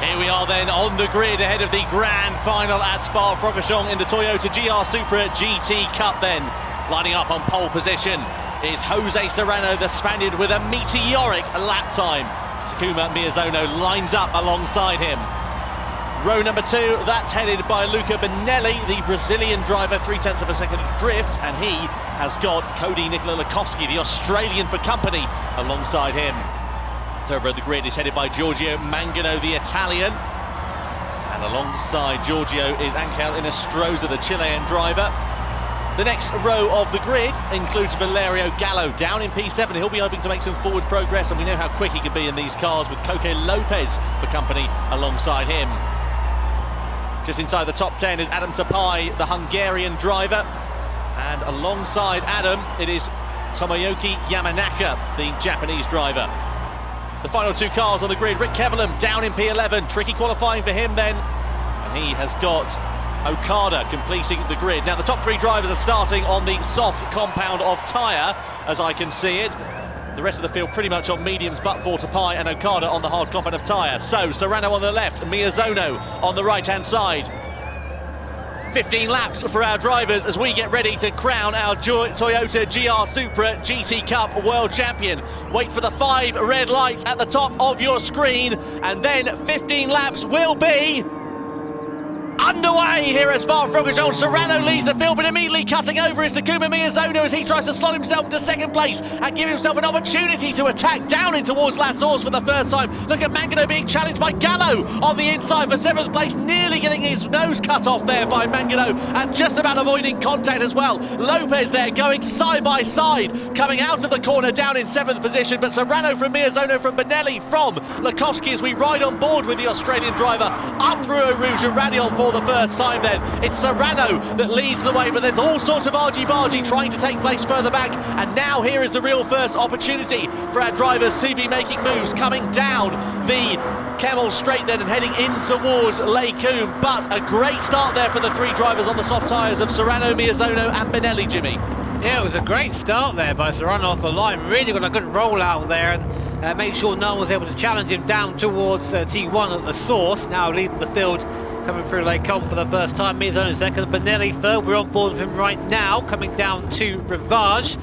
Here we are then on the grid ahead of the grand final at Spa-Francorchamps in the Toyota Gr Supra GT Cup then. Lining up on pole position is Jose Serrano, the Spaniard, with a meteoric lap time. Takuma Miyazono lines up alongside him. Row number 2, that's headed by Luca Benelli, the Brazilian driver, 0.3 of a second drift, and he has got Cody Nicola Lakowski, the Australian, for company alongside him. Third row of the grid is headed by Giorgio Mangano, the Italian, and alongside Giorgio is Angel Inestrosa, the Chilean driver. The next row of the grid includes Valerio Gallo down in P7. He'll be hoping to make some forward progress, and we know how quick he can be in these cars, with Coque Lopez for company alongside him. Just inside the top 10 is Adam Tapai, the Hungarian driver, and alongside Adam it is Tomoyuki Yamanaka, the Japanese driver. The final 2 cars on the grid, Rick Kevelam down in P11, tricky qualifying for him then, and he has got Okada completing the grid. Now the top 3 drivers are starting on the soft compound of tyre, as I can see it. The rest of the field pretty much on mediums, but for Tapai and Okada on the hard compound of tyre. So Serrano on the left, Miyazono on the right-hand side. 15 laps for our drivers as we get ready to crown our Toyota Gr Supra GT Cup World Champion. Wait for the 5 red lights at the top of your screen, and then 15 laps will be underway here at Spa-Francorchamps. Serrano leads the field, but immediately cutting over is Takuma Miyazono as he tries to slot himself into second place and give himself an opportunity to attack down in towards La Source for the first time. Look at Mangano being challenged by Gallo on the inside for 7th place, nearly getting his nose cut off there by Mangano and just about avoiding contact as well. Lopez there going side by side, coming out of the corner down in 7th position, but Serrano from Miyazono, from Benelli, from Lakowski as we ride on board with the Australian driver up through Eau Rouge and Radion for the first time then. It's Serrano that leads the way, but there's all sorts of argy-bargy trying to take place further back, and now here is the real first opportunity for our drivers to be making moves, coming down the Kemmel Straight then and heading in towards Lake Coombe. But a great start there for the 3 drivers on the soft tyres of Serrano, Miyazono and Benelli, Jimmy. Yeah, it was a great start there by Serrano off the line. Really got a good roll out there and made sure no one was able to challenge him down towards T1 at the source. Now leading the field, coming through Lake Coombe for the first time. Miyazono second, Benelli third. We're on board with him right now, coming down to Rivage.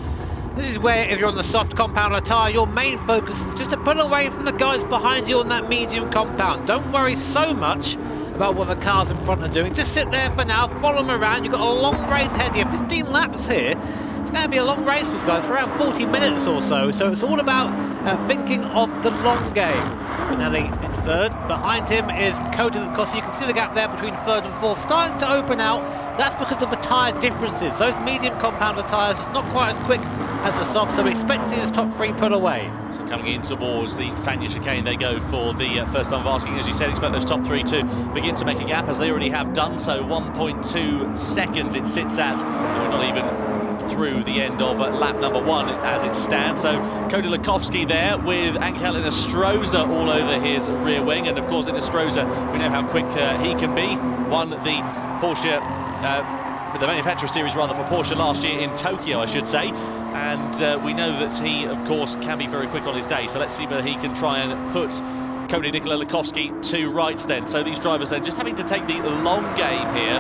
This is where, if you're on the soft compound of tyre, your main focus is just to pull away from the guys behind you on that medium compound. Don't worry so much about what the cars in front are doing. Just sit there for now, follow them around. You've got a long race ahead of you, 15 laps here. It's going to be a long race for these guys, for around 40 minutes or so. So it's all about thinking of the long game. Benelli in third. Behind him is Cody Lakowski. You can see the gap there between third and fourth starting to open out. That's because of the tyre differences. Those medium compounder tyres is not quite as quick as the soft, so we expect to see this top 3 put away. So coming in towards the Fania chicane, they go for the first time of asking. As you said, expect those top 3 to begin to make a gap, as they already have done so. 1.2 seconds it sits at, and we're not even through the end of lap number 1 as it stands. So Cody Lakowski there with Angel Inestrosa all over his rear wing, and of course Inestrosa, we know how quick he can be. Won the Porsche, the manufacturer series rather, for Porsche last year in Tokyo, I should say, and we know that he of course can be very quick on his day. So let's see whether he can try and put Cody Nicola Lakowski to rights then. So these drivers then just having to take the long game here,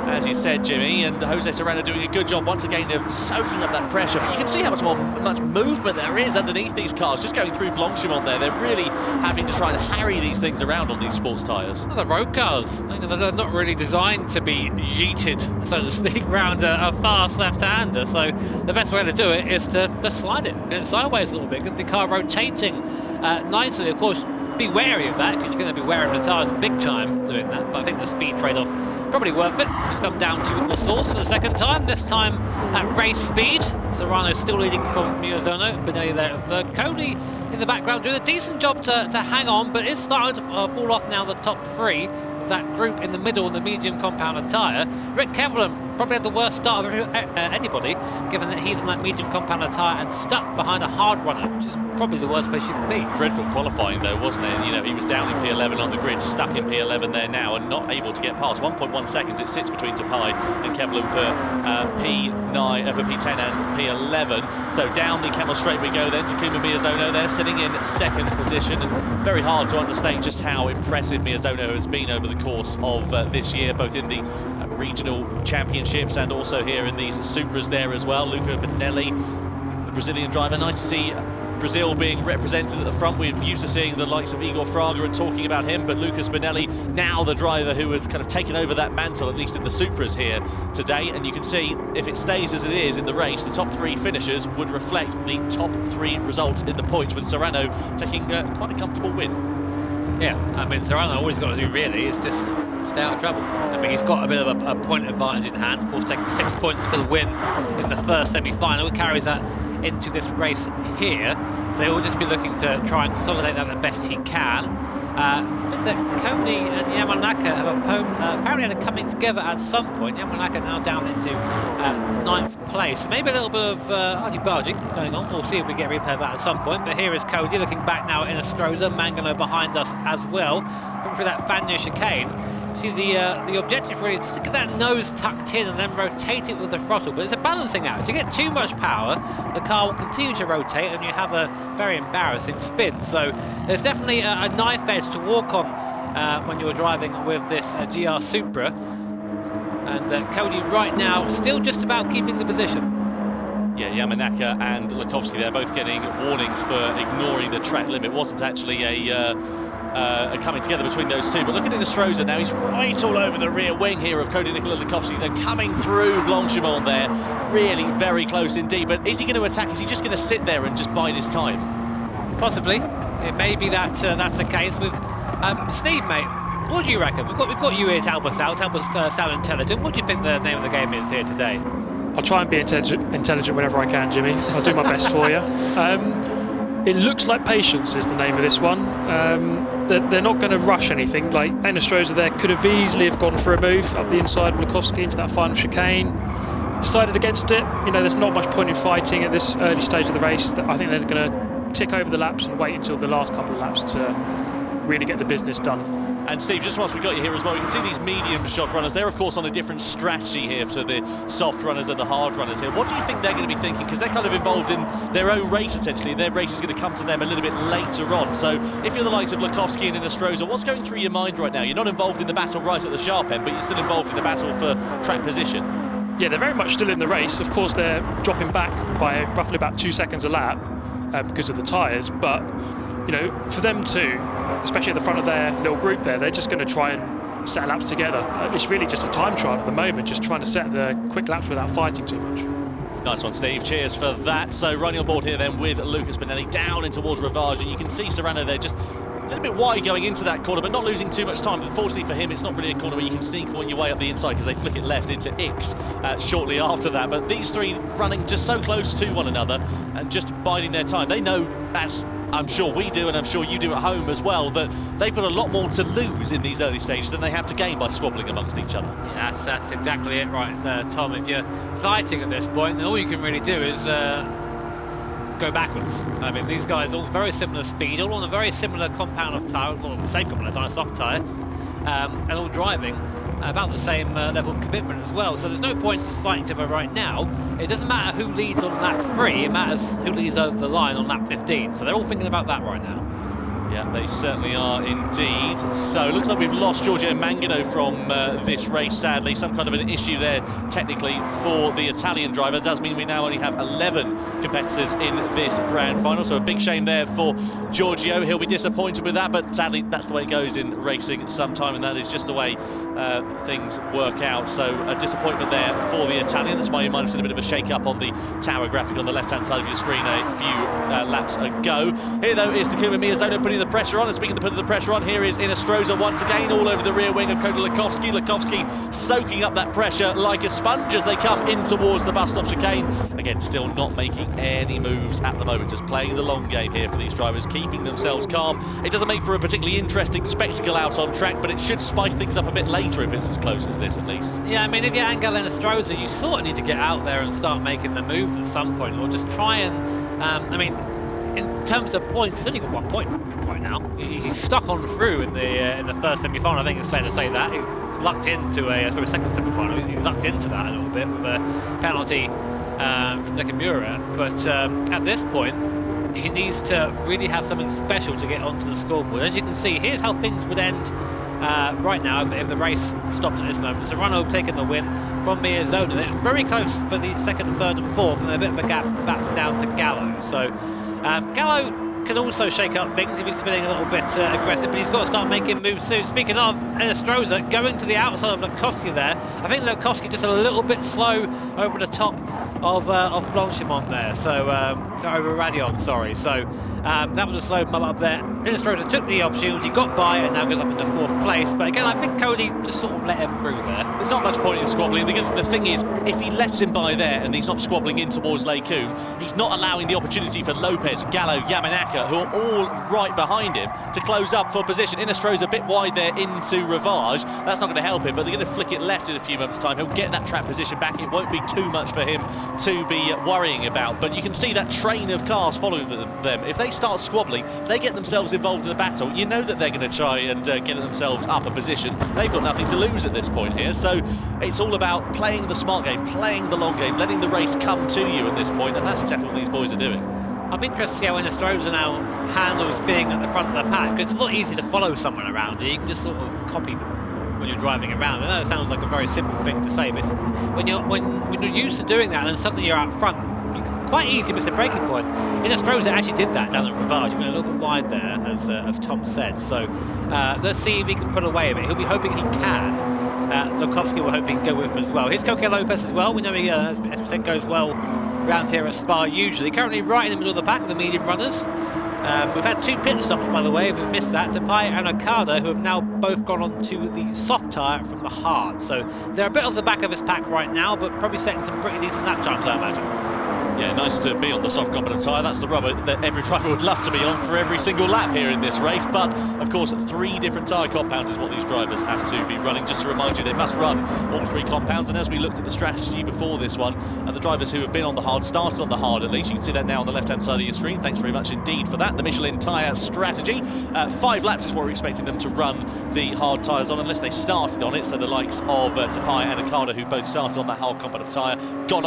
as you said, Jimmy, and Jose Serrano doing a good job once again of soaking up that pressure. But you can see how much movement there is underneath these cars, just going through Blanchimont there. They're really having to try and harry these things around on these sports tyres. Well, the road cars, they're not really designed to be yeeted, so to speak, round a fast left-hander. So the best way to do it is to just slide it, get it sideways a little bit, get the car rotating nicely. Of course, be wary of that, because you're going to be wearing the tyres big time doing that, but I think the speed trade-off probably worth it. Just come down to the source for the second time, this time at race speed. Serrano still leading from Miyazono, Benelli there at third. Cody in the background doing a decent job to hang on, but it's starting to fall off now, the top 3, with that group in the middle, the medium compound tyre. Rick Kevelam probably had the worst start of anybody, given that he's on that medium compounder tyre and stuck behind a hard runner, which is probably the worst place you can be. Dreadful qualifying though, wasn't it? You know, he was down in P11 on the grid, stuck in P11 there now, and not able to get past. 1.1 seconds it sits between Tapai and Kevlin for P9, for P10 and P11. So down the Camel Straight we go then. Takuma Miyazono there, sitting in second position, and very hard to understate just how impressive Miyazono has been over the course of this year, both in the regional championships and also here in these Supras there as well. Luca Benelli, the Brazilian driver. Nice to see Brazil being represented at the front. We're used to seeing the likes of Igor Fraga and talking about him, but Lucas Benelli, now the driver who has kind of taken over that mantle, at least in the Supras here today. And you can see if it stays as it is in the race, the top three finishers would reflect the top three results in the points, with Serrano taking quite a comfortable win. Yeah, I mean, Serrano, all he's got to do really is just stay out of trouble. I mean, he's got a bit of a point advantage in hand, of course, taking 6 points for the win in the first semi-final. He carries that into this race here, so he'll just be looking to try and consolidate that the best he can. I think that Koni and Yamanaka have apparently had a coming together at some point. Yamanaka now down into 9th place. Maybe a little bit of argy-barging going on. We'll see if we get a replay of that at some point. But here is Cody looking back now in Inestrosa. Mangano behind us as well, coming through that Fagnes chicane. See, the objective really is to get that nose tucked in and then rotate it with the throttle, but it's a balancing act. If you get too much power, the car will continue to rotate and you have a very embarrassing spin. So there's definitely a knife edge to walk on when you're driving with this GR Supra. And Cody right now still just about keeping the position. Yeah, Yamanaka and Lakovsky, they're both getting warnings for ignoring the track limit. It wasn't actually a coming together between those two, but look at Inestrosa now. He's right all over the rear wing here of Cody Nicola Lakovsky. They're coming through Blanchimont there, really very close indeed. But is he going to attack? Is he just going to sit there and just bide his time? Possibly. It may be that that's the case with Steve, mate. What do you reckon? We've got you here to help us out, sound intelligent. What do you think the name of the game is here today? I'll try and be intelligent whenever I can, Jimmy. I'll do my best for you. It looks like Patience is the name of this one. They're not going to rush anything. Like Inestrosa there could have easily have gone for a move up the inside of Lakovsky into that final chicane. Decided against it. You know, there's not much point in fighting at this early stage of the race. I think they're going to tick over the laps and wait until the last couple of laps to really get the business done. And Steve, just whilst we got you here as well, you can see these medium shot runners. They're of course on a different strategy here to the soft runners and the hard runners here. What do you think they're going to be thinking? Because they're kind of involved in their own race essentially. Their race is going to come to them a little bit later on. So if you're the likes of Lakovsky and Inestrosa, what's going through your mind right now? You're not involved in the battle right at the sharp end, but you're still involved in the battle for track position. Yeah, they're very much still in the race. Of course, they're dropping back by roughly about 2 seconds a lap because of the tyres. But you know, for them too, especially at the front of their little group there, they're just going to try and set laps together. It's really just a time trial at the moment, just trying to set the quick laps without fighting too much. Nice one, Steve. Cheers for that. So running on board here then with Lucas Benelli down in towards Rivage, and you can see Serrano there just a little bit wide going into that corner, but not losing too much time. Unfortunately for him, it's not really a corner where you can sneak your way up the inside because they flick it left into Ix shortly after that. But these three running just so close to one another and just biding their time. They know, as I'm sure we do and I'm sure you do at home as well, that they've got a lot more to lose in these early stages than they have to gain by squabbling amongst each other. Yeah, that's exactly it right there, Tom. If you're fighting at this point, then all you can really do is go backwards. I mean, these guys all very similar speed, all on a very similar compound of tyre, well, the same compound of tyre, soft tyre, and all driving about the same level of commitment as well. So there's no point just fighting each other right now. It doesn't matter who leads on lap 3, it matters who leads over the line on lap 15. So they're all thinking about that right now. Yeah, they certainly are indeed. So it looks like we've lost Giorgio Mangano from this race, sadly. Some kind of an issue there, technically, for the Italian driver. It does mean we now only have 11 competitors in this grand final. So a big shame there for Giorgio. He'll be disappointed with that, but sadly, that's the way it goes in racing sometime, and that is just the way things work out. So a disappointment there for the Italian. That's why you might have seen a bit of a shake-up on the tower graphic on the left-hand side of your screen a few laps ago. Here, though, is Takuma Miyazono putting the pressure on, and speaking of putting the pressure on, here is Inestrosa once again all over the rear wing of Cody Lakovsky. Lakovsky soaking up that pressure like a sponge as they come in towards the bus stop chicane. Again, still not making any moves at the moment, just playing the long game here for these drivers, keeping themselves calm. It doesn't make for a particularly interesting spectacle out on track, but it should spice things up a bit later meter if it's as close as this, at least. Yeah, I mean, if you're Angel Enestrosa, you sort of need to get out there and start making the moves at some point, or just try and, I mean, in terms of points, he's only got 1 point right now. He's stuck on through in the first semi-final. I think it's fair to say that. He lucked into second semi-final. He lucked into that a little bit with a penalty from Nakamura. But at this point, he needs to really have something special to get onto the scoreboard. As you can see, here's how things would end right now if the race stopped at this moment. Serrano taking the win from Miazona. It's very close for the second, third and fourth, and a bit of a gap back down to Gallo. So Gallo can also shake up things if he's feeling a little bit aggressive, but he's got to start making moves soon. Speaking of Enestrosa, going to the outside of Lukowski there. I think Lukowski just a little bit slow over the top of Blanchimont there, so over Radion, sorry. So that would have slowed him up there. Enestrosa took the opportunity, got by, and now goes up into fourth place. But again, I think Cody just sort of let him through there. There's not much point in squabbling. The thing is, if he lets him by there and he's not squabbling in towards Lei Kun, he's not allowing the opportunity for Lopez, Gallo, Yamanaka, who are all right behind him, to close up for position. Enestrosa a bit wide there into Rivage. That's not going to help him, but they're going to flick it left in a few moments' time. He'll get that track position back. It won't be too much for him to be worrying about. But you can see that train of cars following them. If they start squabbling, if they get themselves involved in the battle, you know that they're going to try and get themselves up a position. They've got nothing to lose at this point here. So it's all about playing the smart game, playing the long game, letting the race come to you at this point, and that's exactly what these boys are doing. I'm interested to see how Enestrosa now handles being at the front of the pack. It's a lot easier to follow someone around here. You can just sort of copy them when you're driving around. I know it sounds like a very simple thing to say, but when you're used to doing that and suddenly you're out front, quite easy to miss a breaking point. Enestrosa actually did that down at Rivage. He went a little bit wide there, as Tom said. So let's see if he can put away a bit. He'll be hoping he can. Lukowski will hope he can go with him as well. Here's Coque Lopez as well. We know he, as we said, goes well around here at Spa usually. Currently right in the middle of the pack of the medium runners. We've had 2 pit stops, by the way, if we missed that. Tapai and Okada, who have now both gone on to the soft tyre from the hard. So they're a bit off the back of his pack right now, but probably setting some pretty decent lap times, I imagine. Yeah, nice to be on the soft competent tyre. That's the rubber that every driver would love to be on for every single lap here in this race. But, of course, 3 different tyre compounds is what these drivers have to be running. Just to remind you, they must run all 3 compounds. And as we looked at the strategy before this one, the drivers who have been on the hard, started on the hard at least. You can see that now on the left-hand side of your screen. Thanks very much indeed for that. The Michelin tyre strategy. 5 laps is what we're expecting them to run the hard tyres on, unless they started on it. So the likes of Tapai and Okada, who both started on that hard competent tyre, got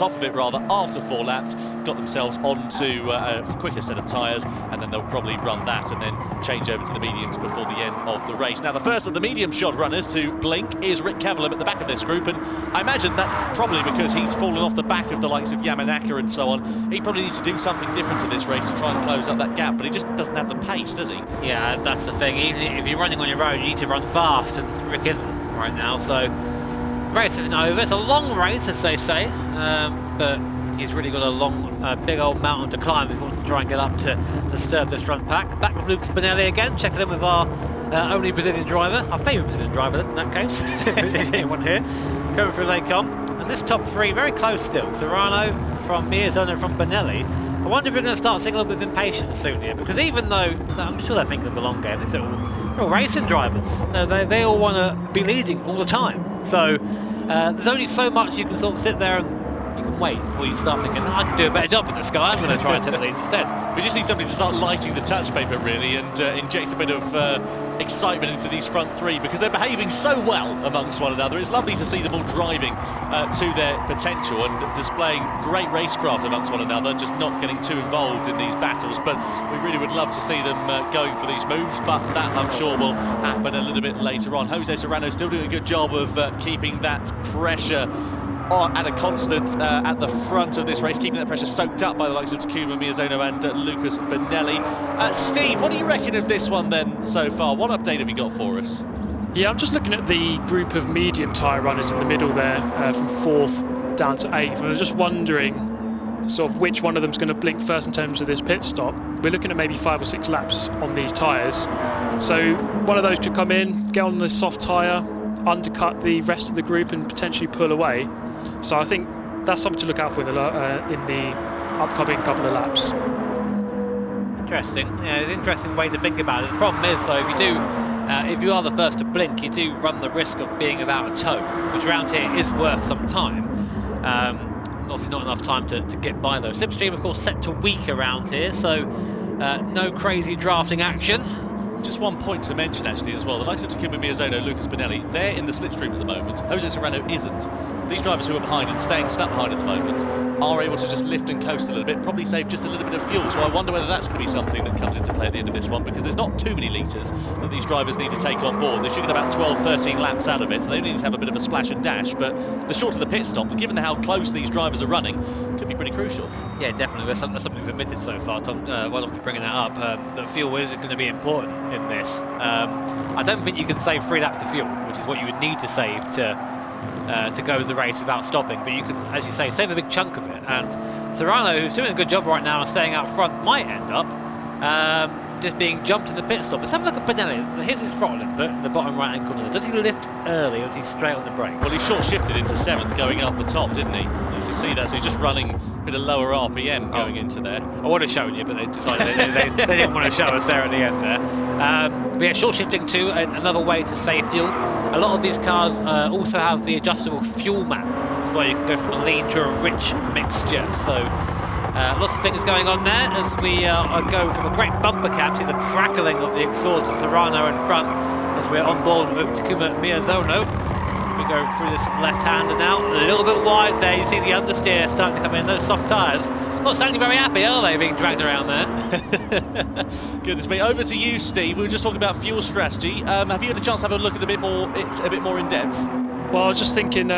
off of it rather after 4 laps, got themselves onto a quicker set of tyres, and then they'll probably run that and then change over to the mediums before the end of the race. Now, the first of the medium shod runners to blink is Rick Cavillum at the back of this group, and I imagine that's probably because he's fallen off the back of the likes of Yamanaka and so on. He probably needs to do something different to this race to try and close up that gap, but he just doesn't have the pace, does he? Yeah, that's the thing. Even if you're running on your own, you need to run fast, and Rick isn't right now. So the race isn't over. It's a long race, as they say, but he's really got a long, big old mountain to climb if he wants to try and get up to disturb this front pack. Back with Lucas Spinelli again, checking in with our only Brazilian driver, our favourite Brazilian driver in that case. Anyone here, coming through Lei Con. And this top 3 very close still. Serrano from Miazona from Benelli. I wonder if we're going to start seeing a little bit of impatience soon here, because even though I'm sure they're thinking of the long game, they're all racing drivers. They all want to be leading all the time. So there's only so much you can sort of sit there and wait before you start thinking, I can do a better job in this guy, I'm going to try and take the lead instead. We just need somebody to start lighting the touch paper, really, and inject a bit of excitement into these front 3, because they're behaving so well amongst one another. It's lovely to see them all driving to their potential and displaying great racecraft amongst one another, just not getting too involved in these battles. But we really would love to see them going for these moves, but that, I'm sure, will happen a little bit later on. Jose Serrano still doing a good job of keeping that pressure at a constant at the front of this race, keeping that pressure soaked up by the likes of Takuma Miyazono and Lucas Benelli. Steve, what do you reckon of this one then so far? What update have you got for us? Yeah, I'm just looking at the group of medium tyre runners in the middle there, from 4th down to 8th, and I'm just wondering sort of which one of them's going to blink first in terms of this pit stop. We're looking at maybe 5 or 6 laps on these tyres, so one of those could come in, get on the soft tyre, undercut the rest of the group and potentially pull away. So I think that's something to look out for in the upcoming couple of laps. Interesting. Yeah, it's an interesting way to think about it. The problem is, though, if you do if you are the first to blink, you do run the risk of being without a tow, which around here is worth some time. Obviously not enough time to get by though. Slipstream, of course, set to weak around here, so no crazy drafting action. Just one point to mention actually as well, the likes of Takuma Miyazono, Lucas Bonelli, they're in the slipstream at the moment. Jose Serrano isn't. These drivers who are behind and staying stuck behind at the moment are able to just lift and coast a little bit, probably save just a little bit of fuel. So I wonder whether that's going to be something that comes into play at the end of this one, because there's not too many litres that these drivers need to take on board. They should get about 12, 13 laps out of it, so they need to have a bit of a splash and dash. But the shorter the pit stop, given how close these drivers are running, could be pretty crucial. Yeah, definitely. That's something we've admitted so far, Tom. Well done for bringing that up. The fuel is going to be important in this. I don't think you can save 3 laps of fuel, which is what you would need to save to go the race without stopping. But you can, as you say, save a big chunk of it. And Serrano, who's doing a good job right now and staying out front, might end up just being jumped in the pit stop. Let's have a look at Bonelli. Here's his throttle input in the bottom right-hand corner. Does he lift early or is he straight on the brakes? Well, he short-shifted into 7th going up the top, didn't he? You can see that, so he's just running a bit of lower RPM going into there. I would have shown you, but they decided they didn't want to show us there at the end there. But yeah, short-shifting too, another way to save fuel. A lot of these cars also have the adjustable fuel map. That's why you can go from a lean to a rich mixture. So lots of things going on there as we go from a great bumper cap to the crackling of the exhaust of Serrano in front as we're on board with Takuma Miyazono. We go through this left-hander now, a little bit wide there. You see the understeer starting to come in, those soft tyres. Not sounding very happy, are they, being dragged around there? Goodness me. Over to you, Steve. We were just talking about fuel strategy. Have you had a chance to have a look at a bit more in depth? Well, I was just thinking,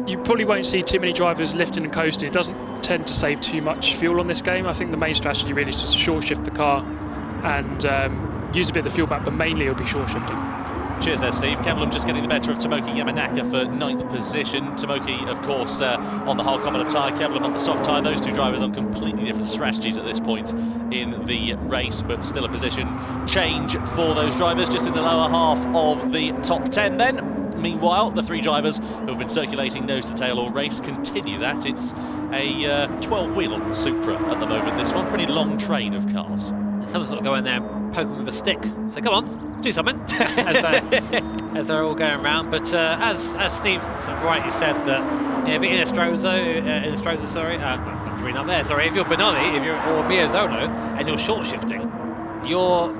you probably won't see too many drivers lifting and coasting. It doesn't tend to save too much fuel on this game. I think the main strategy really is just short shift the car and use a bit of the fuel back, but mainly it'll be short shifting. Cheers there, Steve. Kevlum just getting the better of Tomoki Yamanaka for 9th position. Tomoki, of course, on the hard common of tyre, Kevlum on the soft tyre. Those two drivers on completely different strategies at this point in the race, but still a position change for those drivers, just in the lower half of the top 10 then. Meanwhile, the 3 drivers who have been circulating nose to tail all race continue that. It's a 12-wheel Supra at the moment, this one. Pretty long train of cars. Someone's got to go in there and poke them with a stick. Say, come on, do something, as they're all going around. But as Steve rightly said, that if you're Inestrosa, sorry, I'm reading up there, sorry, if you're Bonelli, or Miyazono, and you're short shifting, you're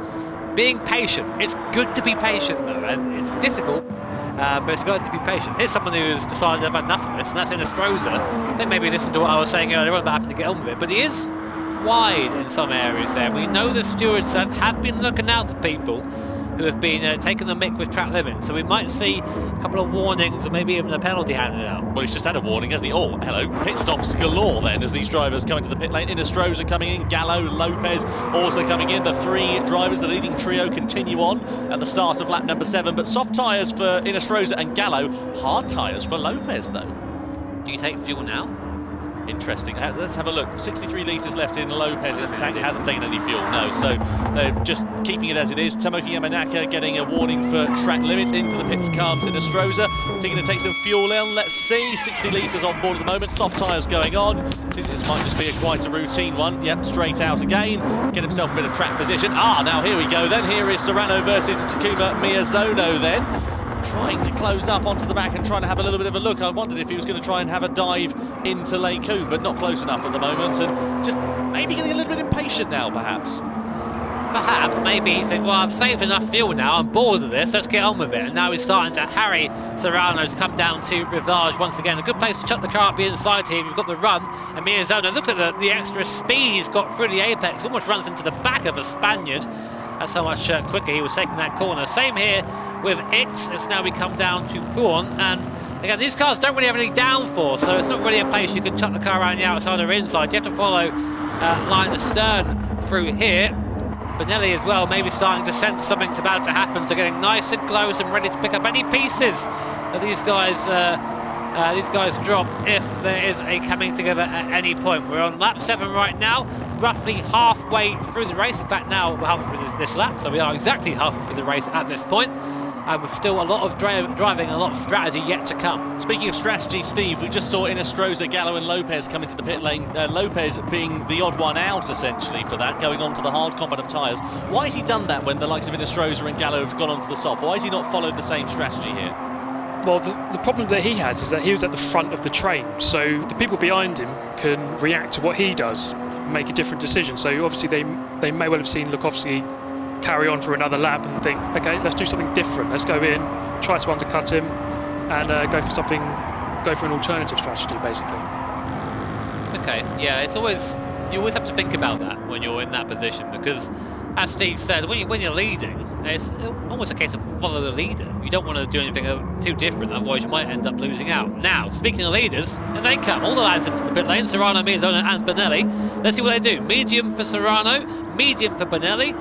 being patient. It's good to be patient though, and it's difficult, but it's good to be patient. Here's someone who's decided I've had enough of this, and that's Inestrosa. Then maybe listen to what I was saying earlier on about having to get on with it, but he is wide in some areas there. We know the stewards have been looking out for people who have been taking the mick with track limits, so we might see a couple of warnings or maybe even a penalty handed out. Well, he's just had a warning, hasn't he? Oh, hello. Pit stops galore then as these drivers come into the pit lane. Inestrosa coming in, Gallo, Lopez also coming in. The 3 drivers, the leading trio, continue on at the start of lap number 7, but soft tyres for Inestrosa and Gallo, hard tyres for Lopez though. Do you take fuel now? Interesting. Let's have a look. 63 litres left in Lopez's tank. Hasn't taken any fuel, no. So they're just keeping it as it is. Tomoki Yamanaka getting a warning for track limits. Into the pits comes Inestrosa. Is he going to take some fuel in? Let's see. 60 litres on board at the moment. Soft tyres going on. I think this might just be quite a routine one. Yep, straight out again. Get himself a bit of track position. Now here we go then. Here is Serrano versus Takuma Miyazono then. Trying to close up onto the back and trying to have a little bit of a look. I wondered if he was going to try and have a dive into Lake Coombe, but not close enough at the moment, and just maybe getting a little bit impatient now, perhaps. Perhaps, maybe he said, well, I've saved enough fuel now, I'm bored of this, let's get on with it. And now he's starting to harry Serrano to come down to Rivage once again. A good place to chuck the car up the inside here. You've got the run, and Miyazono, look at the extra speed he's got through the apex, almost runs into the back of a Spaniard. That's how much quicker he was taking that corner. Same here with X as now we come down to Puon. And again, these cars don't really have any downforce, so it's not really a place you can chuck the car around the outside or inside. You have to follow line astern through here. Bonelli as well, maybe starting to sense something's about to happen, so getting nice and close and ready to pick up any pieces that these guys drop if there is a coming together at any point. We're on lap 7 right now, roughly halfway through the race. In fact, now we're halfway through this lap, so we are exactly halfway through the race at this point. and with still a lot of driving, a lot of strategy yet to come. Speaking of strategy, Steve, we just saw Inestrosa, Gallo and Lopez come into the pit lane. Lopez being the odd one out, essentially, for that, going on to the hard combat of tyres. Why has he done that when the likes of Inestrosa and Gallo have gone onto the soft? Why has he not followed the same strategy here? Well, the problem that he has is that he was at the front of the train, so the people behind him can react to what he does, make a different decision. So obviously they may well have seen Lukowski carry on for another lap and think, okay, let's do something different. Let's go in, try to undercut him, and go for an alternative strategy, basically. Okay, yeah, you always have to think about that when you're in that position, because as Steve said, when you're leading, it's almost a case of follow the leader. You don't want to do anything too different, otherwise you might end up losing out. Now, speaking of leaders, and they come, all the lads into the pit lane, Serrano, Miyazono and Benelli. Let's see what they do. Medium for Serrano, medium for Benelli,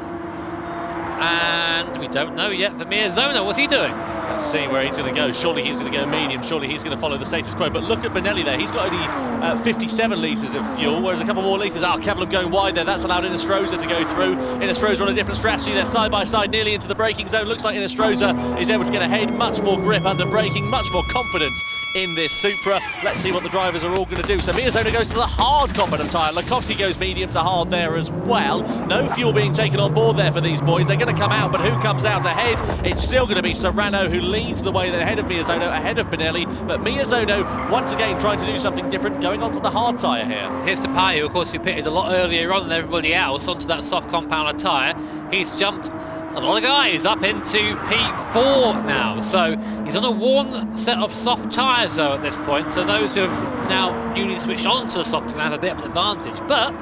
and we don't know yet for Miyazono. What's he doing? Let's see where he's going to go. Surely he's going to go medium. Surely he's going to follow the status quo. But look at Benelli there. He's got only 57 litres of fuel, whereas a couple more litres. Kevlin going wide there. That's allowed Inestrosa to go through. Inestrosa on a different strategy. They're side by side, nearly into the braking zone. Looks like Inestrosa is able to get ahead. Much more grip under braking, much more confidence in this Supra. Let's see what the drivers are all going to do. So Miyazono goes to the hard competent tyre. Lukowski goes medium to hard there as well. No fuel being taken on board there for these boys. They're going to come out, but who comes out ahead? It's still going to be Serrano who leads the way. They're ahead of Miyazono, ahead of Benelli, but Miyazono once again trying to do something different, going onto the hard tyre here. Here's Tapayo, of course, who pitted a lot earlier on than everybody else onto that soft compounder tyre. He's jumped a lot of guys up into P4 now, so he's on a worn set of soft tyres though at this point, so those who have now newly switched on to the soft can have a bit of an advantage, but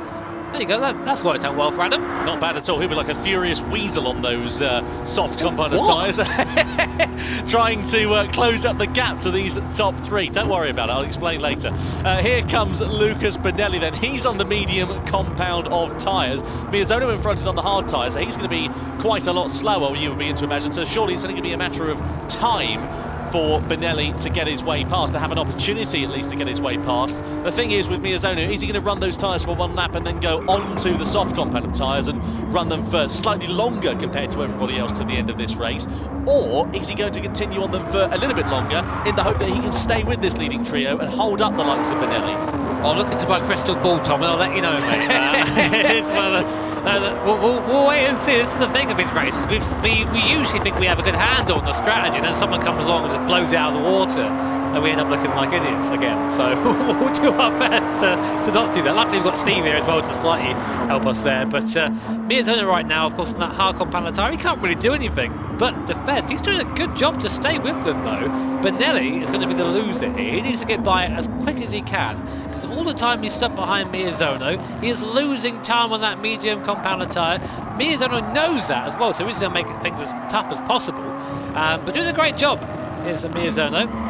there you go, that's worked out well for Adam. Not bad at all. He'll be like a furious weasel on those soft compound tyres. Trying to close up the gap to these top three. Don't worry about it, I'll explain later. Here comes Lucas Benelli then. He's on the medium compound of tyres. Miyazono in front is on the hard tyres, so he's going to be quite a lot slower, you would begin to imagine. So surely it's only going to be a matter of time for Benelli to get his way past, to have an opportunity at least to get his way past. The thing is with Miyazono, is he going to run those tyres for one lap and then go onto the soft compound of tyres and run them for slightly longer compared to everybody else to the end of this race? Or is he going to continue on them for a little bit longer in the hope that he can stay with this leading trio and hold up the likes of Benelli? I'll look into my crystal ball, Tom, and I'll let you know, mate. It's one of the... we'll wait and see. This is the thing of these races. We usually think we have a good handle on the strategy, and then someone comes along and just blows it out of the water, and we end up looking like idiots again. So we'll do our best to not do that. Luckily, we've got Steve here as well to slightly help us there. But Miyazono right now, of course, on that hard compound tyre, he can't really do anything but defend. He's doing a good job to stay with them, though. Benelli is going to be the loser here. He needs to get by as quick as he can, because all the time he's stuck behind Miyazono, he is losing time on that medium compounder tyre. Miyazono knows that as well, so he's going to make things as tough as possible. But doing a great job is Miyazono.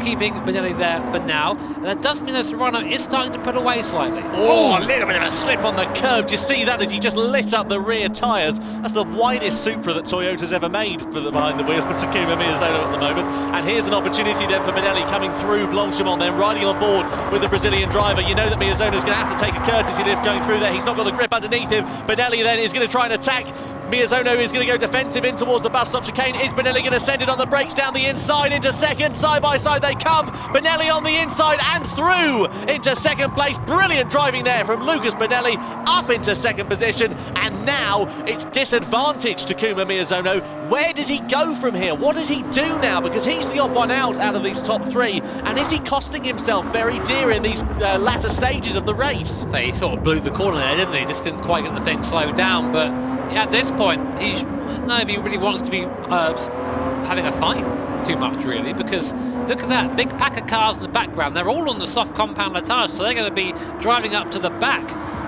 Keeping Benelli there for now. And that does mean that Serrano is starting to put away slightly. Oh, a little bit of a slip on the curb. Do you see that as he just lit up the rear tyres? That's the widest Supra that Toyota's ever made behind the wheel of Takuma Miyazono at the moment. And here's an opportunity then for Benelli coming through Blanchimont, then riding on board with the Brazilian driver. You know that Miyazono's going to have to take a courtesy lift going through there. He's not got the grip underneath him. Benelli then is going to try and attack. Miyazono is going to go defensive in towards the bus stop chicane. Is Benelli going to send it on the brakes down the inside into second? Side by side they come. Benelli on the inside and through into second place. Brilliant driving there from Lucas Benelli up into second position. And now it's disadvantage to Takuma Miyazono. Where does he go from here? What does he do now? Because he's the odd one out of these top three. And is he costing himself very dear in these latter stages of the race? So he sort of blew the corner there, didn't he? Just didn't quite get the thing slowed down. But at this point, I don't know if he really wants to be having a fight too much, really, because look at that big pack of cars in the background. They're all on the soft compounder tyres, so they're going to be driving up to the back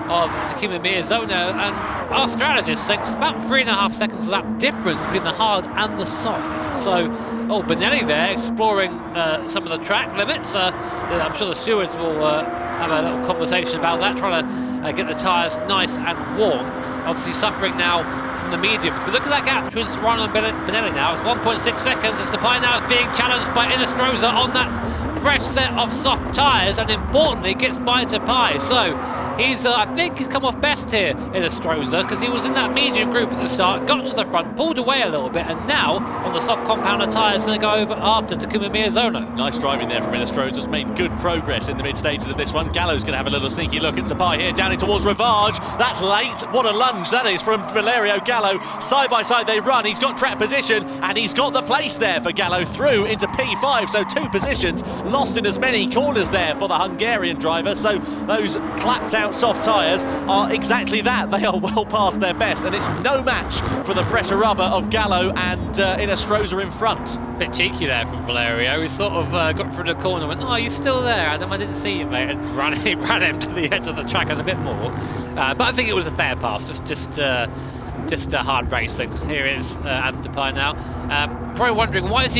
of Takuma Miyazono, and our strategist thinks about 3.5 seconds of that difference between the hard and the soft. So, Benelli there exploring some of the track limits. I'm sure the stewards will have a little conversation about that, trying to get the tyres nice and warm. Obviously suffering now from the mediums. But look at that gap between Serrano and Benelli now. It's 1.6 seconds. The Supply now is being challenged by Inestrosa on that fresh set of soft tyres, and importantly gets by Tapai. So I think he's come off best here in Astroza, because he was in that medium group at the start, got to the front, pulled away a little bit, and now on the soft compounder tyres going to go over after Takuma Miyazono. Nice driving there from Innestrosa's made good progress in the mid stages of this one. Gallo's going to have a little sneaky look at Tapai here, down in towards Rivage. That's late. What a lunge that is from Valerio Gallo. Side by side they run. He's got track position, and he's got the place there for Gallo through into P5. So 2 positions lost in as many corners there for the Hungarian driver. So those clapped out soft tyres are exactly that. They are well past their best, and it's no match for the fresher rubber of Gallo and Innestrosa in front. Bit cheeky there from Valerio. He sort of got through the corner and went, "Oh, you're still there, Adam, I didn't see you, mate," and ran him to the edge of the track and a bit more. But I think it was a fair pass, just hard racing. Here is Adam Tapai now. Probably wondering, why is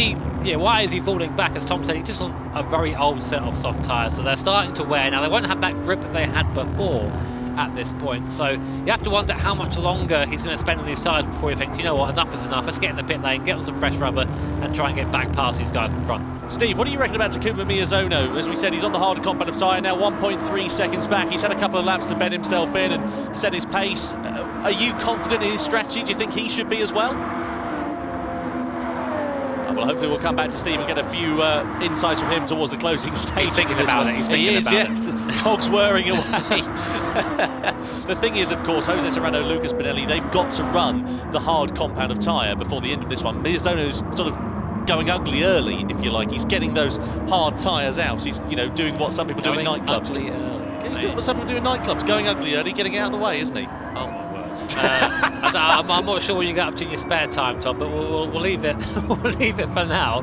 he falling back? As Tom said, he's just on a very old set of soft tyres, so they're starting to wear. Now, they won't have that grip that they had before at this point, so you have to wonder how much longer he's going to spend on these tyres before he thinks, you know what, enough is enough, let's get in the pit lane, get on some fresh rubber and try and get back past these guys in front. Steve, what do you reckon about Takuma Miyazono? As we said, he's on the harder compound of tyre now, 1.3 seconds back. He's had a couple of laps to bed himself in and set his pace. Are you confident in his strategy? Do you think he should be as well? Well, hopefully we'll come back to Steve and get a few insights from him towards the closing stage. He's thinking about it. He is, yes. Cogs whirring away. The thing is, of course, Jose Serrano, Lucas Pinelli, they've got to run the hard compound of tyre before the end of this one. Miyazono's sort of going ugly early, if you like. He's getting those hard tyres out. He's, doing what some people do in nightclubs. He's doing what some people do in nightclubs, going ugly early, getting out of the way, isn't he? Oh my words. I'm not sure what you get up to in your spare time, Tom, but we'll leave it. We'll leave it for now.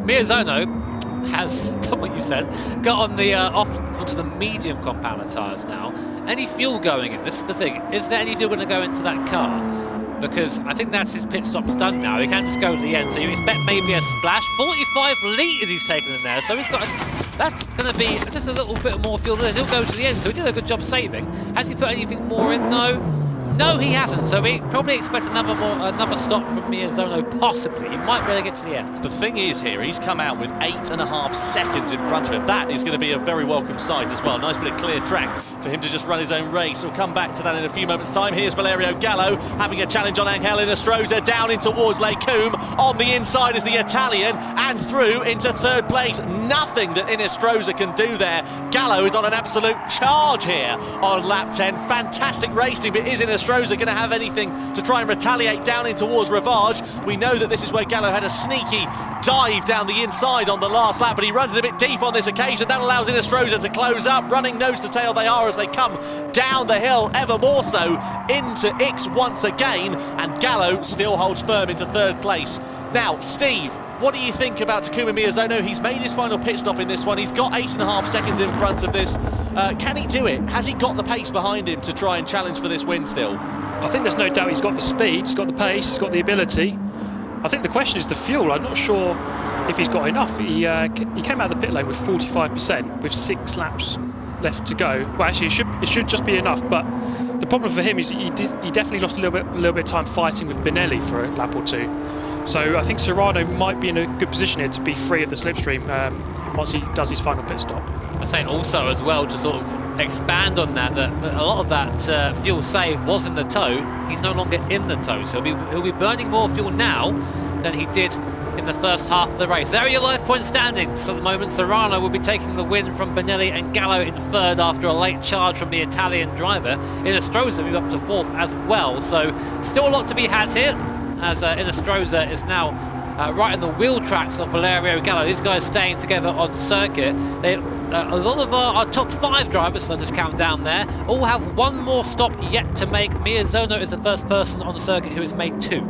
Miyazono has done what you said, got on the onto the medium compounder tyres now. Any fuel going in? This is the thing. Is there any fuel going to go into that car? Because I think that's his pit stop's done now. He can't just go to the end, so you expect maybe a splash. 45 litres he's taken in there, so he's got that's going to be just a little bit more fuel in. He'll go to the end, so he did a good job saving. Has he put anything more in though? No, he hasn't, so we probably expect another stop from Miyazono, possibly. He might be able to get to the end. The thing is here, he's come out with 8.5 seconds in front of him. That is going to be a very welcome sight as well. Nice bit of clear track for him to just run his own race. We'll come back to that in a few moments' time. Here's Valerio Gallo having a challenge on Angel Innestrosa, down in towards Les Combes. On the inside is the Italian, and through into third place. Nothing that Innestrosa can do there. Gallo is on an absolute charge here on lap 10. Fantastic racing, but is Innestrosa going to have anything to try and retaliate down in towards Rivage? We know that this is where Gallo had a sneaky dive down the inside on the last lap, but he runs it a bit deep on this occasion. That allows Innestrosa to close up. Running nose to tail they are as they come down the hill, ever more so into Ix once again, and Gallo still holds firm into third place. Now, Steve, what do you think about Takuma Miyazono? He's made his final pit stop in this one. He's got 8.5 seconds in front of this. Can he do it? Has he got the pace behind him to try and challenge for this win still? I think there's no doubt he's got the speed, he's got the pace, he's got the ability. I think the question is the fuel. I'm not sure if he's got enough. He came out of the pit lane with 45% with 6 laps left to go. Well, actually, it should just be enough. But the problem for him is he definitely lost a little bit of time fighting with Benelli for a lap or two. So I think Serrano might be in a good position here to be free of the slipstream once he does his final pit stop. I say also as well, to sort of expand on that a lot of that fuel save was in the tow. He's no longer in the tow, so he'll be burning more fuel now than he did in the first half of the race. There are your live point standings at the moment. Serrano will be taking the win from Benelli, and Gallo in third after a late charge from the Italian driver. Innestrosa moved up to fourth as well, so still a lot to be had here, as Innestrosa is now right in the wheel tracks of Valerio Gallo. These guys staying together on circuit. A lot of our top 5 drivers, so I'll just count down there, all have one more stop yet to make. Miyazono is the first person on the circuit who has made 2.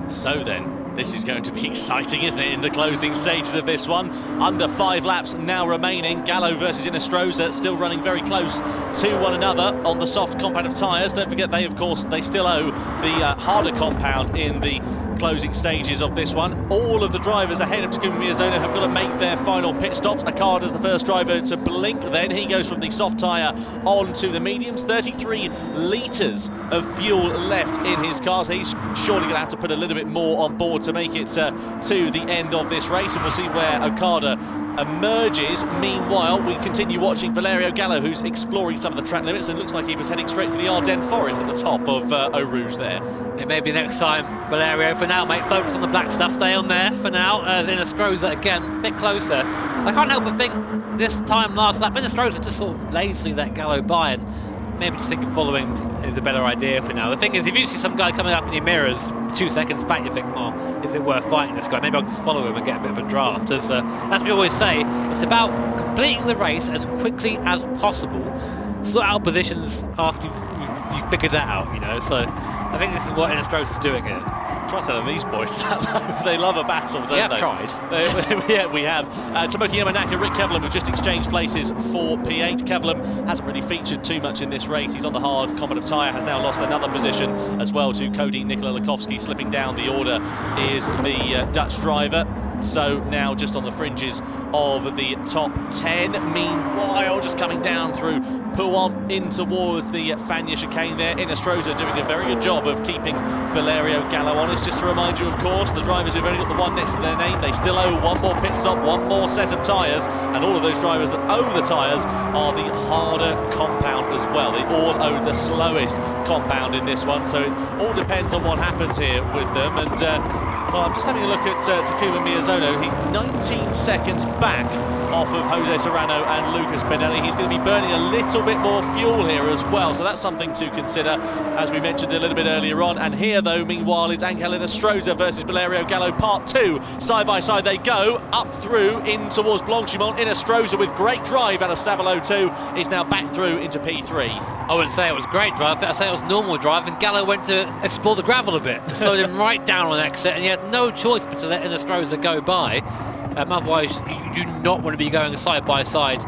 So then, this is going to be exciting, isn't it, in the closing stages of this one? Under 5 laps now remaining. Gallo versus Innestrosa still running very close to one another on the soft compound of tyres. Don't forget, they still owe the harder compound in the closing stages of this one. All of the drivers ahead of Takuma Miyazono have got to make their final pit stops. Okada's the first driver to blink, then he goes from the soft tyre on to the mediums. 33 litres of fuel left in his car, so he's surely going to have to put a little bit more on board to make it to the end of this race, and we'll see where Okada emerges. Meanwhile, we continue watching Valerio Gallo, who's exploring some of the track limits, and looks like he was heading straight to the Ardennes Forest at the top of Eau Rouge there. It may be next time, Valerio. For now, mate, focus on the black stuff. Stay on there for now. As Inestrosa again, a bit closer. I can't help but think this time last lap, Inestrosa just sort of lazily let Gallo by, and maybe just thinking following is a better idea for now. The thing is, if you see some guy coming up in your mirrors 2 seconds back, you think, oh, is it worth fighting this guy? Maybe I'll just follow him and get a bit of a draft. As we always say, it's about completing the race as quickly as possible. Sort out positions after you've figured that out, you know. So I think this is what Inestrosa's doing here. Try telling these boys that they love a battle, don't they? Yeah, tried. Yeah, we have. Tomoki Yamanaka, Rick Kevelam have just exchanged places for P8. Kevelam hasn't really featured too much in this race. He's on the hard combative tyre, has now lost another position as well to Cody Nikola Lakowski. Slipping down the order is the Dutch driver. So now just on the fringes of the top 10. Meanwhile, just coming down through Pouhon in towards the Fagnes chicane there. Inestrosa doing a very good job of keeping Valerio Gallo honest. Just to remind you, of course, the drivers who've only got the one next to their name, they still owe one more pit stop, one more set of tyres, and all of those drivers that owe the tyres are the harder compound as well. They all owe the slowest compound in this one, so it all depends on what happens here with them. And well, I'm just having a look at Takuma Miyazono. He's 19 seconds back off of Jose Serrano and Lucas Benelli. He's going to be burning a little bit more fuel here as well, so that's something to consider, as we mentioned a little bit earlier on. And here, though, meanwhile, is Angel Inestrosa versus Valerio Gallo, part 2. Side by side they go, up through in towards Blanchimont. Inestrosa with great drive out of Stavelot 2 is now back through into P3. I wouldn't say it was great drive, I'd say it was normal drive, and Gallo went to explore the gravel a bit. Slowed him right down on exit, and he had no choice but to let Inestrosa go by. Otherwise, you do not want to be going side by side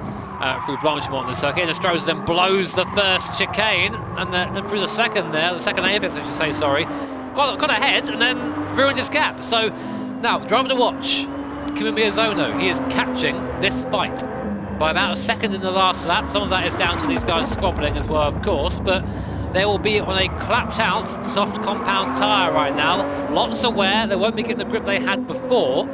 through Blanchimont on the circuit. Inestrosa then blows the first chicane, and then through the second there, the second apex, I should say, sorry, got ahead and then ruined his gap. So now, driver to watch, Kimi Miyazono. He is catching this fight by about a second in the last lap. Some of that is down to these guys squabbling as well, of course, but they will be on a clapped out soft compound tyre right now. Lots of wear, they won't be getting the grip they had before.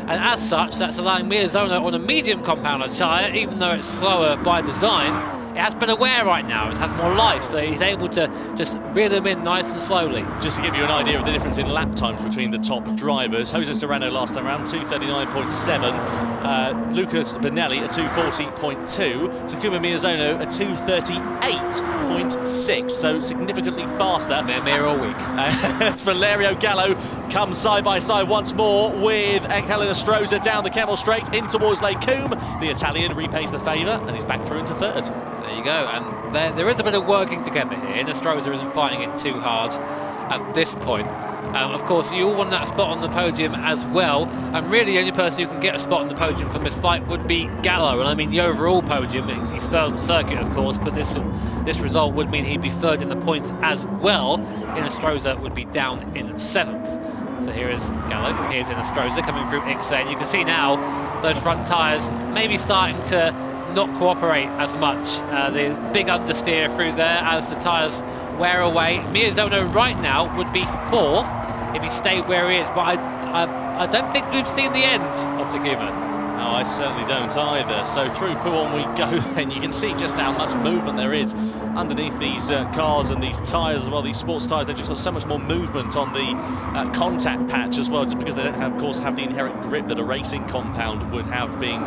And as such, that's allowing Miyazono on a medium compound tyre, even though it's slower by design. It has better wear right now, it has more life, so he's able to just reel them in nice and slowly. Just to give you an idea of the difference in lap times between the top drivers, Jose Serrano last time around 2:39.7, Lucas Benelli a 2:40.2, Takuma Miyazono a 2:38.6, so significantly faster. Mere all week. Valerio Gallo comes side by side once more with Angel Inestrosa down the Camel Straight in towards Les Combes. The Italian repays the favour and he's back through into third. There you go, and there is a bit of working together here. Inestrosa isn't fighting it too hard at this point. Of course, you all want that spot on the podium as well, and really the only person who can get a spot on the podium from this fight would be Gallo, and I mean the overall podium. He's third on the circuit, of course, but this result would mean he'd be third in the points as well. Inestrosa would be down in 7th. So here is Gallo, here's Inestrosa coming through Ixen. You can see now those front tyres maybe starting to not cooperate as much. The big understeer through there as the tyres wear away. Miyazono right now would be 4th if he stayed where he is, but I don't think we've seen the end of Takuma. No, I certainly don't either. So through Pouhon we go then. You can see just how much movement there is underneath these cars and these tyres as well, these sports tyres. They've just got so much more movement on the contact patch as well, just because they don't have, of course, have the inherent grip that a racing compound would have, being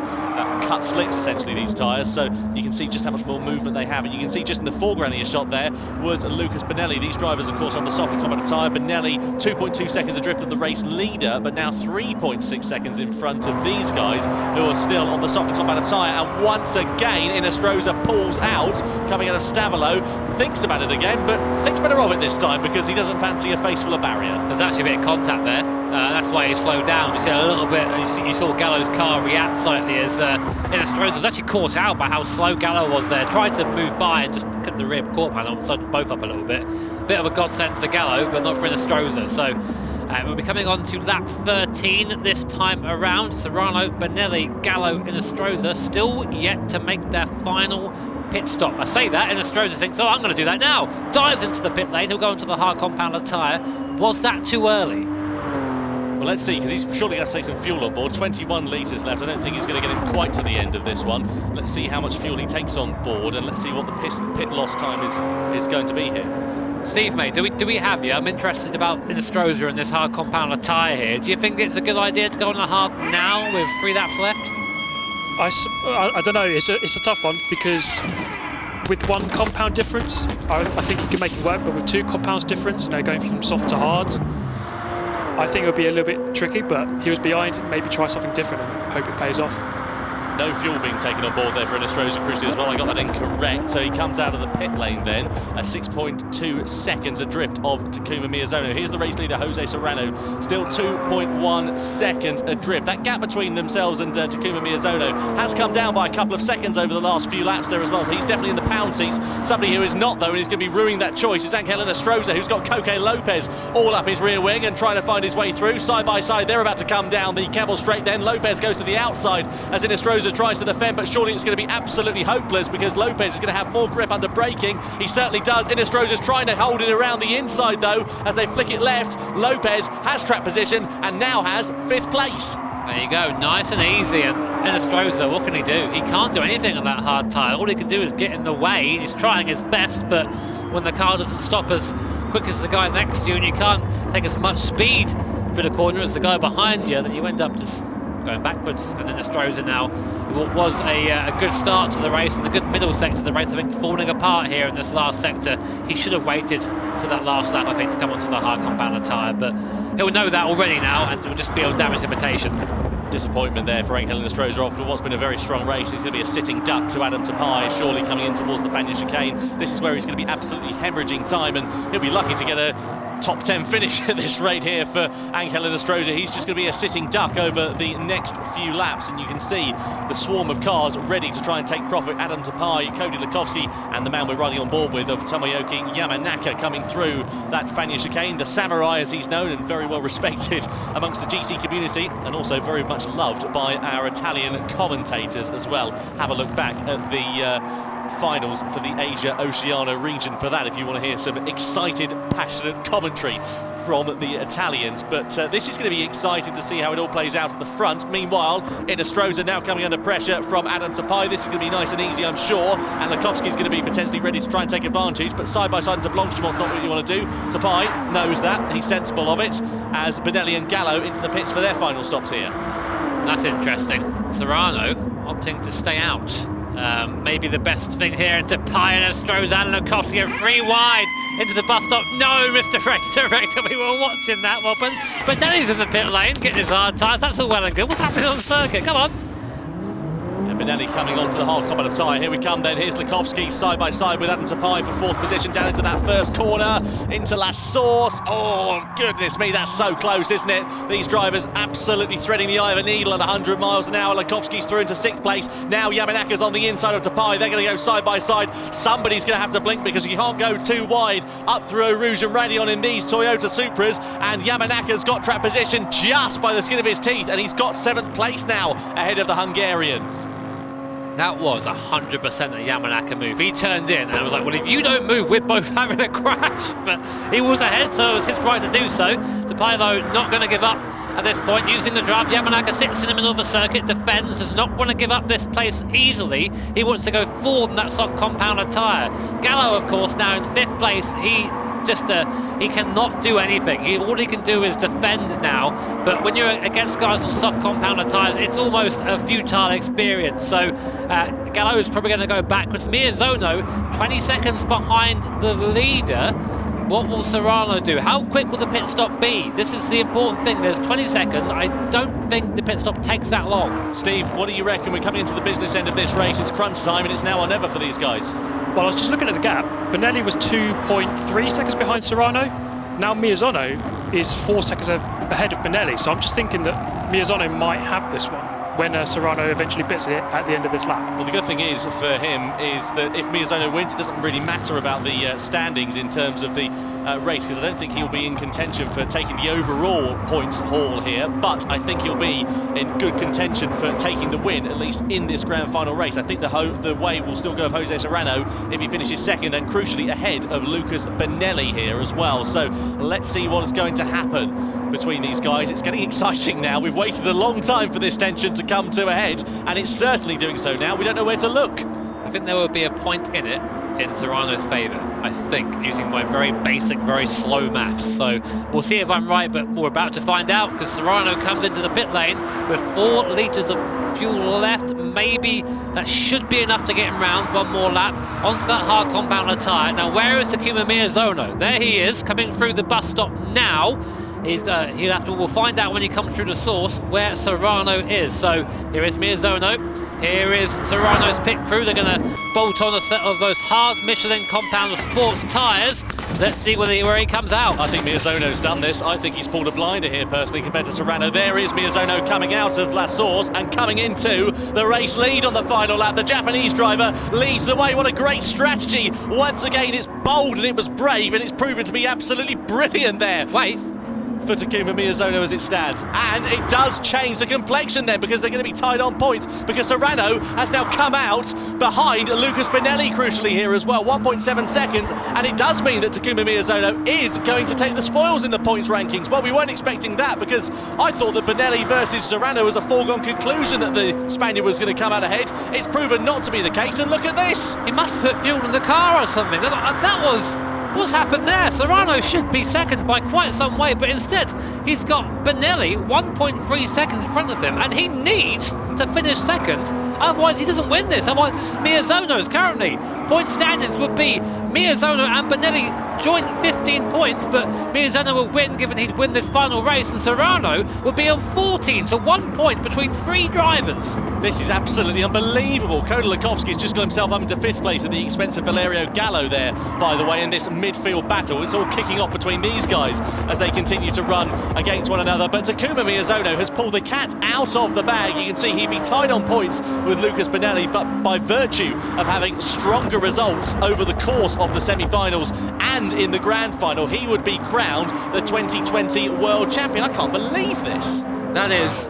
cut slicks essentially, these tyres. So you can see just how much more movement they have, and you can see just in the foreground of your shot there was Lucas Benelli. These drivers, of course, on the softer compound tyre. Benelli 2.2 seconds adrift of the race leader, but now 3.6 seconds in front of these guys who are still on the softer compound tyre. And once again, Inestrosa pulls out, coming out of Stavelot, thinks about it again, but thinks better of it this time because he doesn't fancy a face full of barrier. There's actually a bit of contact there. That's why he slowed down. You see a little bit, you saw Gallo's car react slightly as Inestrosa was actually caught out by how slow Gallo was there. Tried to move by and just cut the rear court panel and slowed them both up a little bit. Bit of a godsend for Gallo, but not for Inestrosa. So we'll be coming on to lap 13 this time around. Serrano, Benelli, Gallo, Inestrosa still yet to make their final pit stop. I say that, Inestrosa thinks, oh, I'm going to do that now. Dives into the pit lane, he'll go into the hard compounder tyre. Was that too early? Well, let's see, because he's surely going to have to take some fuel on board. 21 litres left. I don't think he's going to get him quite to the end of this one. Let's see how much fuel he takes on board, and let's see what the pit loss time is going to be here. Steve, mate, do we have you? I'm interested about Inestrosa and this hard compound of tyre here. Do you think it's a good idea to go on the hard now with 3 laps left? I don't know. It's a tough one, because with 1 compound difference, I think you can make it work. But with 2 compounds difference, going from soft to hard, I think it would be a little bit tricky. But he was behind. Maybe try something different and hope it pays off. No fuel being taken on board there for Inestrosa crucially as well. I got that incorrect. So he comes out of the pit lane then at 6.2 seconds adrift of Takuma Miyazono. Here's the race leader, Jose Serrano, still 2.1 seconds adrift. That gap between themselves and Takuma Miyazono has come down by a couple of seconds over the last few laps there as well. So he's definitely in the pound seats. Somebody who is not, though, and he's going to be ruining that choice is Angel Inestrosa, who's got Koke Lopez all up his rear wing and trying to find his way through. Side by side, they're about to come down the Camel Straight then. Lopez goes to the outside as Inestrosa tries to defend, but surely it's going to be absolutely hopeless because Lopez is going to have more grip under braking. He certainly does. Inestrosa's trying to hold it around the inside though as they flick it left. Lopez has track position and now has 5th place. There you go, nice and easy. And Inestrosa, what can he do? He can't do anything on that hard tyre. All he can do is get in the way. He's trying his best, but when the car doesn't stop as quick as the guy next to you and you can't take as much speed through the corner as the guy behind you, then you end up just going backwards. And then Inestrosa now, what was a good start to the race and a good middle sector of the race, I think falling apart here in this last sector. He should have waited to that last lap, I think, to come onto the hard compound tyre, but he'll know that already now and it will just be a damage limitation. Disappointment there for Angel Inestrosa after what's been a very strong race. He's going to be a sitting duck to Adam Tapai, surely coming in towards the Fania chicane. This is where he's going to be absolutely hemorrhaging time, and he'll be lucky to get a top 10 finish at this rate here for Angel Inestrosa. He's just going to be a sitting duck over the next few laps, and you can see the swarm of cars ready to try and take profit. Adam Tapai, Cody Lukovsky, and the man we're riding on board with of Tomoyuki Yamanaka coming through that Fania chicane. The samurai, as he's known, and very well respected amongst the GT community, and also very much loved by our Italian commentators as well. Have a look back at the finals for the Asia Oceania region for that if you want to hear some excited, passionate commentary from the Italians. But this is going to be exciting to see how it all plays out at the front. Meanwhile, Inestrosa now coming under pressure from Adam Tapai. This is going to be nice and easy, I'm sure, and Lukovsky's going to be potentially ready to try and take advantage, but side by side into Blanchemont's not what you want to do. Tapai knows that, he's sensible of it, as Benelli and Gallo into the pits for their final stops here. That's interesting. Serrano opting to stay out. Maybe the best thing here into Tapai and Inestrosa and Lukovsky 3 wide into the bus stop. No, Mr. Director, we were watching that one. But Danny's in the pit lane, getting his hard tyres. That's all well and good. What's happening on the circuit? Come on. Benelli coming onto the hard compound of tyre. Here we come then. Here's Lukovsky side by side with Adam Tapai for 4th position down into that first corner, into La Source. Oh, goodness me, that's so close, isn't it? These drivers absolutely threading the eye of a needle at 100 miles an hour. Lukovsky's through into 6th place. Now Yamanaka's on the inside of Tapai. They're going to go side by side. Somebody's going to have to blink because you can't go too wide up through Eau Rouge and Raidillon in these Toyota Supras. And Yamanaka's got track position just by the skin of his teeth, and he's got 7th place now ahead of the Hungarian. That was 100% a Yamanaka move. He turned in and was like, well, if you don't move, we're both having a crash. But he was ahead, so it was his right to do so. Tapai, though, not going to give up at this point, using the draft. Yamanaka sits in the middle of the circuit, defends, does not want to give up this place easily. He wants to go forward in that soft compound tyre. Gallo, of course, now in 5th place. He cannot do anything. All he can do is defend now, but when you're against guys on soft compound tyres, it's almost a futile experience. So Gallo is probably going to go backwards. Miyazono 20 seconds behind the leader. What will Serrano do? How quick will the pit stop be? This is the important thing. There's 20 seconds. I don't think the pit stop takes that long. Steve, what do you reckon? We're coming into the business end of this race. It's crunch time and it's now or never for these guys. Well, I was just looking at the gap. Benelli was 2.3 seconds behind Serrano. Now Miyazono is 4 seconds ahead of Benelli. So I'm just thinking that Miyazono might have this one when Serrano eventually bits it at the end of this lap. Well, the good thing is for him is that if Miyazono wins, it doesn't really matter about the standings in terms of the race, because I don't think he'll be in contention for taking the overall points haul here, but I think he'll be in good contention for taking the win, at least in this grand final race. I think the way will still go of Jose Serrano if he finishes second, and crucially ahead of Lucas Benelli here as well. So let's see what is going to happen between these guys. It's getting exciting now. We've waited a long time for this tension to come to a head, and it's certainly doing so now. We don't know where to look. I think there will be a point in it in Serrano's favour, I think, using my very basic, very slow maths. So we'll see if I'm right, but we're about to find out, because Serrano comes into the pit lane with 4 litres of fuel left. Maybe that should be enough to get him round one more lap onto that hard compounder tyre. Now, where is Takuma Miyazono? There he is, coming through the bus stop now. We'll find out when he comes through the source where Serrano is. So here is Miyazono. Here is Serrano's pit crew. They're going to bolt on a set of those hard Michelin Compound Sports tyres. Let's see where he comes out. I think Miyazono's done this. I think he's pulled a blinder here, personally, compared to Serrano. There is Miyazono coming out of La Source and coming into the race lead on the final lap. The Japanese driver leads the way. What a great strategy. Once again, it's bold and it was brave, and it's proven to be absolutely brilliant there. Wait. For Takuma Miyazono as it stands. And it does change the complexion then, because they're going to be tied on points, because Serrano has now come out behind Lucas Benelli crucially here as well, 1.7 seconds, and it does mean that Takuma Miyazono is going to take the spoils in the points rankings. Well, we weren't expecting that, because I thought that Benelli versus Serrano was a foregone conclusion that the Spaniard was going to come out ahead. It's proven not to be the case, and look at this. He must have put fuel in the car or something. That was... What's happened there? Serrano should be second by quite some way, but instead he's got Benelli 1.3 seconds in front of him, and he needs to finish second, otherwise he doesn't win this. Otherwise this is Miyazono's currently. Point standings would be Miyazono and Benelli joint 15 points, but Miyazono will win given he'd win this final race, and Serrano will be on 14, so 1 point between 3 drivers. This is absolutely unbelievable. Koda Lukovski's just got himself up into 5th place at the expense of Valerio Gallo there, by the way, in this midfield battle. It's all kicking off between these guys as they continue to run against one another. But Takuma Miyazono has pulled the cat out of the bag. You can see he'd be tied on points with Lucas Benelli, but by virtue of having stronger results over the course of the semi-finals and in the grand final, he would be crowned the 2020 World Champion. I can't believe this. That is,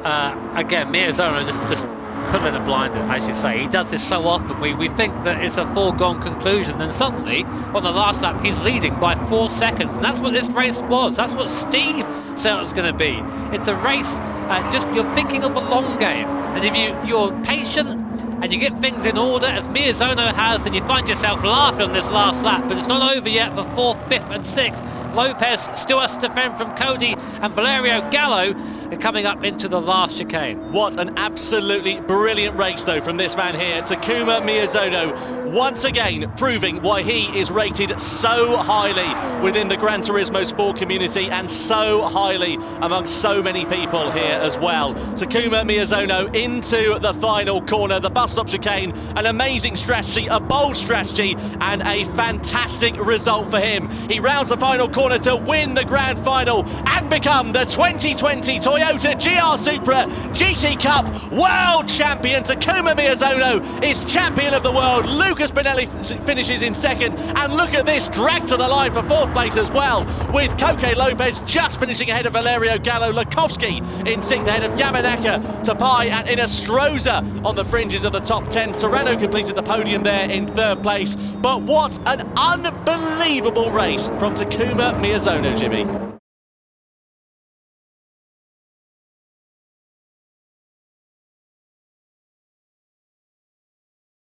again, Miyazono just put in a blinder, as you say. He does this so often. We think that it's a foregone conclusion, then suddenly on the last lap he's leading by 4 seconds, and that's what this race was. That's what Steve said it was going to be. It's a race, just you're thinking of the long game, and if you're patient and you get things in order, as Miyazono has, then you find yourself laughing on this last lap. But it's not over yet for 4th, 5th and 6th. Lopez still has to defend from Cody, and Valerio Gallo coming up into the last chicane. What an absolutely brilliant race, though, from this man here, Takuma Miyazono, once again proving why he is rated so highly within the Gran Turismo Sport community, and so highly among so many people here as well. Takuma Miyazono into the final corner, the bus stop chicane, an amazing strategy, a bold strategy, and a fantastic result for him. He rounds the final corner to win the grand final and become the 2020 Toyota Gr Supra GT Cup World Champion. Takuma Miyazono is champion of the world. Lucas Benelli finishes in second, and look at this, dragged to the line for 4th place as well, with Koke Lopez just finishing ahead of Valerio Gallo. Lukovski in 6th ahead of Yamanaka, Tapai and Inestrosa on the fringes of the top 10. Serrano completed the podium there in 3rd place. But what an unbelievable race from Takuma Miyazono, Jimmy.